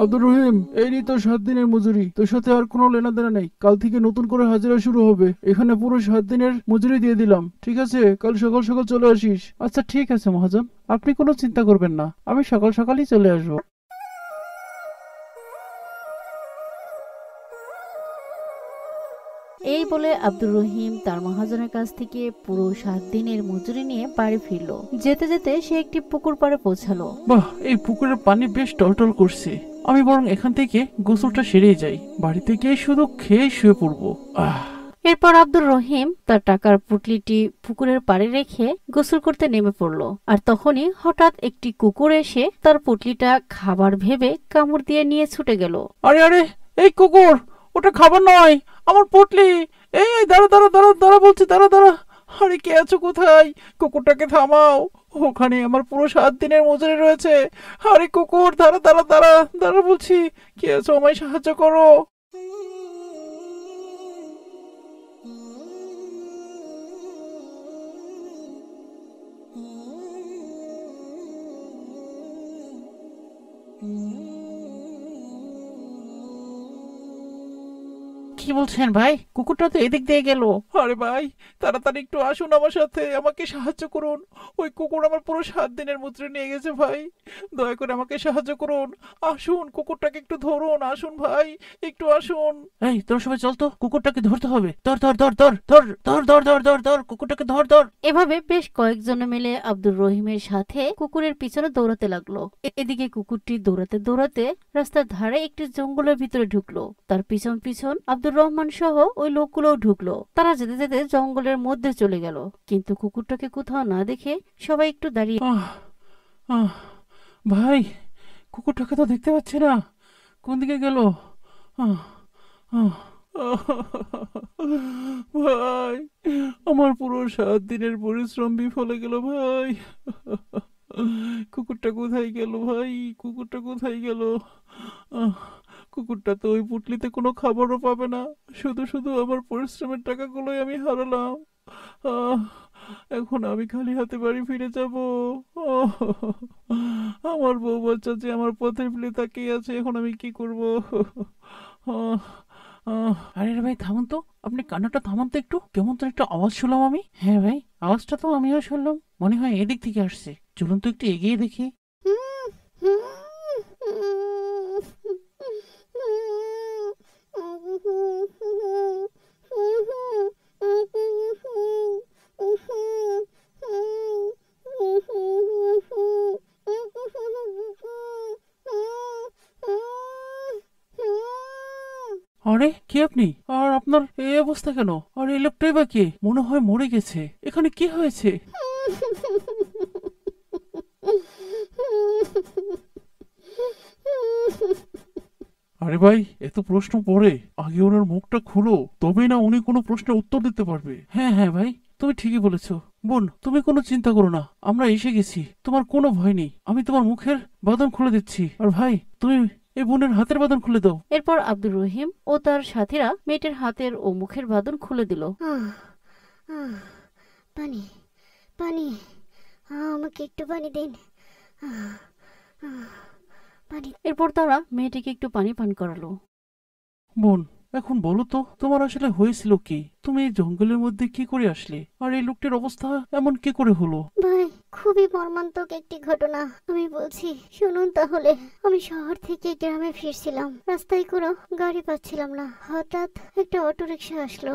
আব্দুর রহিম, এই নি তোর 7 দিনের মজুরি। তোর সাথে আর কোনো লেনাদেনা নেই। কাল থেকে নতুন করে হাজিরা শুরু হবে। এখানে পুরো 7 দিনের মজুরি দিয়ে দিলাম, ঠিক আছে? কাল সকাল সকাল চলে আসিস। আচ্ছা ঠিক আছে মহাজন, আপনি কোনো চিন্তা করবেন না, আমি সকাল সকালই চলে আসবো। এই বলে আব্দুর রহিম তার মহাজনের কাছ থেকে পুরো 7 দিনের মজুরি নিয়ে বাড়ি ফিরলো। যেতে যেতে সে একটি পুকুর পাড়ে পৌঁছালো। বাহ, এই পুকুরের পানি বেশ টলটল করছে। আমি বরং এখান থেকে গোসলটা সেরেই যাই। বাড়িতে গিয়ে শুধু খেয়ে শুয়ে পড়বো। আহ এরপর আব্দুর রহিম তার টাকার পুটলিটি পুকুরের পাড়ে রেখে গোসল করতে নেমে পড়লো। আর তখনই হঠাৎ একটি কুকুর এসে তার পুটলিটা খাবার ভেবে কামড় দিয়ে নিয়ে ছুটে গেল। আরে আরে, এই কুকুর, ওটা খাবার নয়, আমার পটলি। এই এই, দাঁড়া দাঁড়া দাঁড়া দাঁড়া বলছি, দাঁড়া দাঁড়া। আরে কে আছো কোথায়? কুকুরটাকে থামাও। ওখানে আমার পুরো 7 দিনের মজুরি রয়েছে। আরে কুকুর, দাঁড়া দাঁড়া দাঁড়া দাঁড়া বলছি। কে আছো, আমায় সাহায্য করো। কি বলছেন ভাই? কুকুরটা তো এদিক দিয়ে গেল। আরে ভাই, তাড়াতাড়ি একটু আসুন আমার সাথে, আমাকে সাহায্য করুন। ওই কুকুর আমার পুরো 7 দিনের মুদ্রা নিয়ে গেছে ভাই। দয়া করে আমাকে সাহায্য করুন। আসুন, কুকুরটাকে একটু ধরুন। আসুন ভাই, একটু আসুন। এই তোর সবাই চল তো, কুকুরটাকে ধরতে হবে। ধর ধর ধর ধর ধর ধর ধর ধর ধর ধর কুকুরটাকে ধর ধর। এভাবে বেশ কয়েকজন মিলে আব্দুর রহিমের সাথে কুকুরের পিছনে দৌড়াতে লাগলো। এদিকে কুকুরটি দৌড়াতে দৌড়াতে রাস্তার ধারে একটি জঙ্গলের ভিতরে ঢুকলো। তার পিছন পিছন আব্দুর রহমান সহ ওই লোকগুলোও ঢুকলো। তারা যেতে যেতে জঙ্গলের মধ্যে চলে গেল, কিন্তু কুকুরটাকে কোথাও না দেখে সবাই একটু দাঁড়িয়ে। আহ আহ ভাই, কুকুরটাকে তো দেখতে পাচ্ছি না। কোন দিকে গেল? আহ আহ ভাই, আমার পুরো 7 দিনের পরিশ্রম বিফলে গেল ভাই। কুকুরটা কোথায় গেল ভাই? কুকুরটা কোথায় গেল? আহ, কুকুরটা তো ওই পুটলিতে কোনো খাবারও পাবে না। শুধু শুধু আমার পরিশ্রমের টাকাগুলোই আমি হারালাম। আহ, এখন আমি খালি হাতে বাড়ি ফিরে যাব। আমার বউ বাচ্চা যে আমার পথে ফেলে তাকিয়ে আছে, এখন আমি কি করব? আহ, আরে রে ভাই, থামুন তো। আপনি কান্নাটা থামান তো একটু। কেমন তো একটা আওয়াজ শুনলাম আমি। হ্যাঁ ভাই, আওয়াজটা তো আমিও শুনলাম। মনে হয় এদিক থেকে আসছে। চলুন তো একটু এগিয়ে দেখি। আরে কে আপনি? আর আপনার এই অবস্থা কেন? আর এই লোকটাই বা কে? মনে হয় মরে গেছে। এখানে কি হয়েছে? আরে ভাই, এত প্রশ্ন পড়ে, আগে ওনার মুখটা খুলো, তবেই না উনি কোনো প্রশ্নের উত্তর দিতে পারবে। হ্যাঁ হ্যাঁ ভাই, তুমি ঠিকই বলেছো। বোন, তুমি কোনো চিন্তা করো না, আমরা এসে গেছি। তোমার কোনো ভয় নেই। আমি তোমার মুখের বাঁধন খুলে দিচ্ছি। আর ভাই, তুমি এই বোনের হাতের বাঁধন খুলে দাও। এরপর আব্দুর রহিম ও তার সাথীরা মেয়েটির হাতের ও মুখের বাঁধন খুলে দিল। পানি, পানি, আমাকে একটু পানি দিন। আহ, আহ, পানি। এরপর তারা মেয়েটিকে একটু পানি পান করালো। বোন, এখন বলো তো, তোমার আসলে হয়েছিল কি? তুমি এই জঙ্গলের মধ্যে কি করে আসলে? আর এই লোকটির অবস্থা এমন কি করে হলো? ভাই, খুবই মর্মান্তিক একটি ঘটনা। আমি বলছি, শুনুন তাহলে। আমি শহর থেকে গ্রামে ফিরছিলাম। রাস্তায় কোনো গাড়ি পাচ্ছিলাম না। হঠাৎ একটা অটোরিকশা আসলো।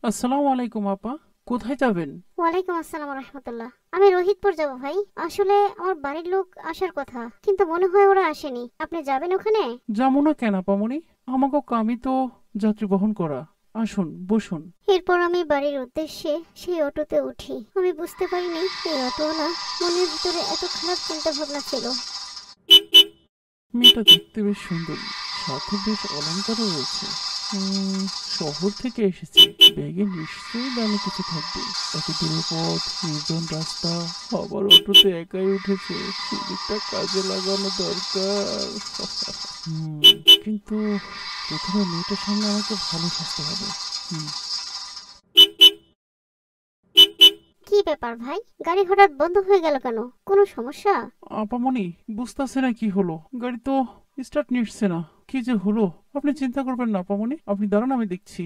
আসসালামু আলাইকুম আপা, কোথায় যাবেন? ওয়ালাইকুম আসসালাম রহমতুল্লাহ। আমি রোহিতপুর যাব ভাই। আসলে আমার বাড়ির লোক আসার কথা, কিন্তু মনে হয় ওরা আসেনি। আপনি যাবেন ওখানে? যাবো না কেন আপামনি? আমাকে কামই তো যাত্রী বহন করা। আসুন, বসুন। এরপর আমি বাড়ির উদ্দেশ্যে সেই অটোতে উঠি। আমি বুঝতে পারিনি এই অটোওয়ালা মনের ভিতরে এত খারাপ চিন্তা ভাবনা ছিল। মেয়েটা দেখতে বেশ সুন্দরী, সাথে বেশ অলংকারও রয়েছে। শহর থেকে এসেছে, ব্যাগে নিশ্চয়ই দামি কিছু থাকবে। এত দূরের পথ, নির্জন রাস্তা, আবার অটোতে একাই উঠেছে। সুযোগটা কাজে লাগানো দরকার। হুম, কিন্তু প্রথমে মেয়েটার সঙ্গে আমাকে ভালো সাজতে হবে। হুম। কি ব্যাপার ভাই, গাড়ি হঠাৎ বন্ধ হয়ে গেল কেন? কোনো সমস্যা? আপামনি, বুঝতেছে না কি হলো, গাড়ি তো স্টার্ট নিচ্ছে না, কি যে হলো। আপনি চিন্তা করবেন না আপামনি, আপনি দাঁড়ান, আমি দেখছি।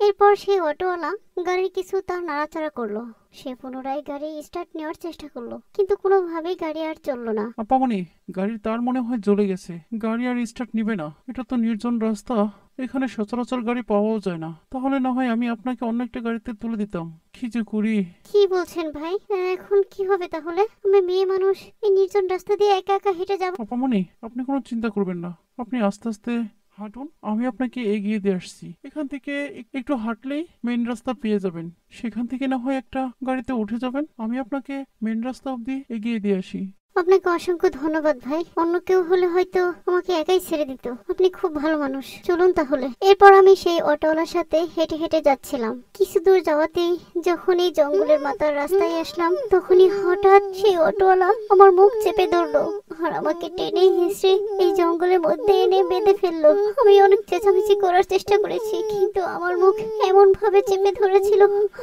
এরপর সেই অটোওয়ালা গাড়ির কিছু তার নাড়াচাড়া করলো। সে পুনরায় গাড়ি স্টার্ট নেওয়ার চেষ্টা করলো, কিন্তু কোনোভাবেই গাড়ি আর চললো না। আপামনি, গাড়ির তার মনে হয় জ্বলে গেছে, গাড়ি আর স্টার্ট নিবে না। এটা তো নির্জন রাস্তা, এখানে সচরাচর গাড়ি পাওয়াও যায় না। তাহলে না হয় আমি আপনাকে অন্য একটা গাড়িতে তুলে দিতাম। কি যে করি। কি বলছেন ভাই? এখন কি হবে তাহলে? আমি মেয়ে মানুষ, এই নির্জন রাস্তা দিয়ে একা একা হেঁটে যাব? আপামনি, আপনি কোনো চিন্তা করবেন না, আপনি আস্তে আস্তে হাঁটুন, আমি আপনাকে এগিয়ে দিয়ে আসছি। এখান থেকে একটু হাঁটলেই মেন রাস্তা পেয়ে যাবেন, সেখান থেকে না হয় একটা গাড়িতে উঠে যাবেন, আমি আপনাকে মেন রাস্তা অবধি এগিয়ে দিয়ে আসি। আপনাকে অসংখ্য ধন্যবাদ ভাই। অন্য কেউ হলে হয়তো আমাকে একাই ছেড়ে দিত। আপনি খুব ভালো মানুষ, চলুন তাহলে। এরপর আমি সেই অটোওয়ালার সাথে হেঁটে হেঁটে যাচ্ছিলাম। কিছু দূর যাওয়াতেই যখন এই জঙ্গলের মাথার রাস্তায় আসলাম, তখনই হঠাৎ সেই অটোওয়ালা আমার মুখ চেপে ধরলো আর আমাকে টেনে হিঁচড়ে এই জঙ্গলের মধ্যে এনে বেঁধে ফেললো। আমি অনেক চেঁচামেচি করার চেষ্টা করেছি, কিন্তু আমার মুখ এমন ভাবে চেপে ধরেছিল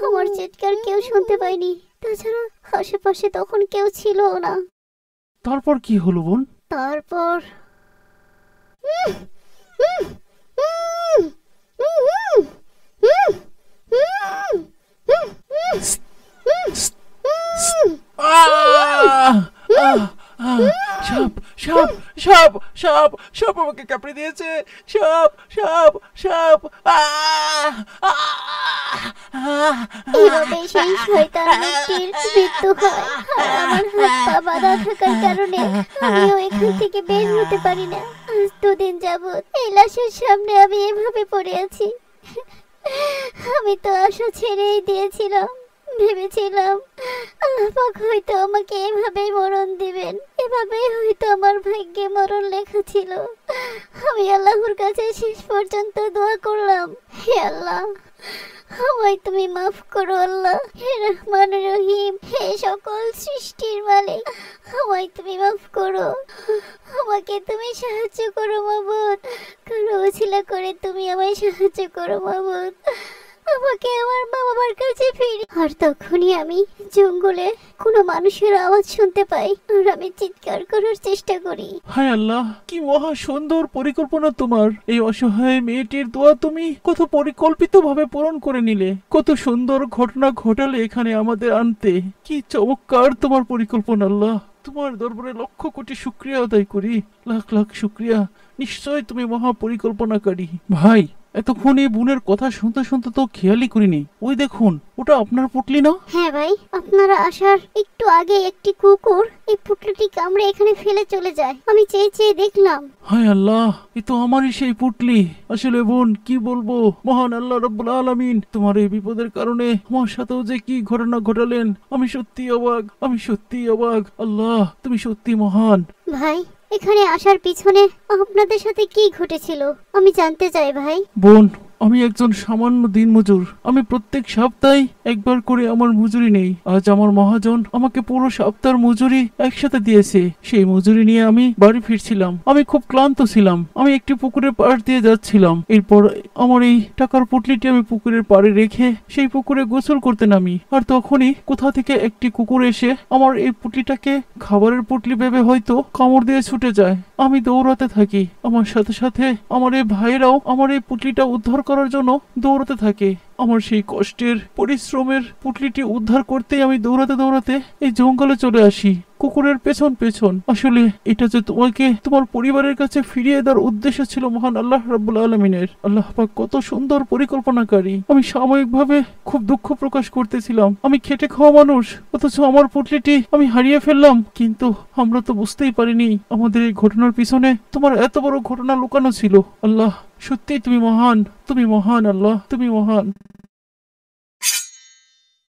আমার চিৎকার কেউ শুনতে পায়নি। তাছাড়া আশেপাশে তখন কেউ ছিল না। তারপর কি হলো বোন? তারপর আহ! আহ! আহ! সাপ, সাপ, সাপ, সাপ, সাপ আমাকে কামড়ে দিয়েছে। সাপ, সাপ, সাপ। আহ! আহ! আহ! এভাবে সেই শয়তান লোকটির মৃত্যু হয়। আর আমার হাত পা বাঁধা থাকার কারণে আমিও এখান থেকে বের হতে পারি না। আজ 2 দিন যাবত এই লাশের সামনে আমি এভাবে পড়ে আছি। আমি তো আশা ছেড়েই দিয়েছিলাম, ভেবেছিলাম আল্লাহ পাক হয়তো আমাকে এভাবেই মরণ দিবেন, এভাবেই হয়তো আমার ভাগ্যে মরণ লেখা ছিল। আমি আল্লাহর কাছে শেষ পর্যন্ত দোয়া করলাম, হে আল্লাহ, আমায় তুমি মাফ করো আল্লাহ, হে রহমান রহিম, হে সকল সৃষ্টির মালিক, আমায় তুমি মাফ করো, আমাকে তুমি সাহায্য করো মাবুদ, কারো ওসিলা করে তুমি আমায় সাহায্য করো মাবুদ, আমাকে আমার মা বাবার কাছে ফিরে। আর তখনই আমি জঙ্গলে কোনো মানুষের আওয়াজ শুনতে পাই, আর আমি চিৎকার করার চেষ্টা করি। হায় আল্লাহ, কি মহা সুন্দর পরিকল্পনা তোমার। এই অসহায় মেয়েটির দোয়া তুমি কত পরিকল্পিত ভাবে পূরণ করে নিলে, কত সুন্দর ঘটনা ঘটালে এখানে আমাদের আনতে। কি চমৎকার তোমার পরিকল্পনা আল্লাহ, তোমার দরবারে লক্ষ কোটি শুকরিয়া আদায় করি, লাখ লাখ শুকরিয়া। নিশ্চয় তুমি মহা পরিকল্পনাকারী। ভাই, এতক্ষণ এই বোনের কথা শুনতে শুনতে তো খেয়ালই করিনি, ওই দেখুন, ওটা আপনার পুটলি না? হ্যাঁ ভাই, আপনারা আসার একটু আগে একটি কুকুর এই পুটলিটি কামড়ে এখানে ফেলে চলে যায়। আমি চেয়ে চেয়ে দেখলাম। হায় আল্লাহ, এ তো আমারই সেই পুটলি। আসলে বোন, কি বলবো, মহান আল্লাহ রাব্বুল আলামিন তোমার এই বিপদের কারণে আমার সাথেও যে কি ঘটনা ঘটালেন, আমি সত্যি অবাক, আমি সত্যি অবাক। আল্লাহ, তুমি সত্যি মহান। ভাই, এখানে আসার পিছনে আপনাদের সাথে কি ঘটেছিল আমি জানতে চাই ভাই। বোন, আমি একজন সামান্য দিনমজুর। আমি প্রত্যেক সপ্তাহে একবার করে আমার মজুরি নেই। আজ আমার মহাজন আমাকে পুরো সপ্তাহের মজুরি একসাথে দিয়েছে। সেই মজুরি নিয়ে আমি বাড়ি ফিরছিলাম। আমি খুব ক্লান্ত ছিলাম। আমি একটি পুকুরের পাড় দিয়ে যাচ্ছিলাম। এরপর আমার এই টাকার পুটলিটি আমি পুকুরের পাড়ে রেখে সেই পুকুরে গোসল করতে নামি। আর তখনই কোথা থেকে একটি কুকুর এসে আমার এই পুটলিটাকে খাবারের পুটলি ভেবে হয়তো কামড় দিয়ে ছুটে যায়। আমি দৌড়াতে থাকি। আমার সাথে সাথে আমার এই ভাইরাও আমার এই পুটলিটা উদ্ধার করার জন্য দৌড়াতে থাকে। আমার সেই কষ্টের পরিশ্রমের পুটলিটি উদ্ধার করতেই আমি দৌড়াতে দৌড়াতে এই জঙ্গলে চলে আসি, কুকুরের পেছন পেছন। আসলে এটা যে তোমাকে তোমার পরিবারের কাছে ফিরিয়ে দেওয়ার উদ্দেশ্য ছিল মহান আল্লাহ রাব্বুল আলামিনের। আল্লাহ পাক কত সুন্দর পরিকল্পনাকারী। আমি সাময়িকভাবে খুব দুঃখ প্রকাশ করতেছিলাম। আমি খেটে খাওয়া মানুষ, অথচ আমার পুটলিটি আমি হারিয়ে ফেললাম। কিন্তু আমরা তো বুঝতেই পারিনি আমাদের এই ঘটনার পিছনে তোমার এত বড় ঘটনা লুকানো ছিল। আল্লাহ, সত্যি তুমি মহান, তুমি মহান আল্লাহ, তুমি মহান।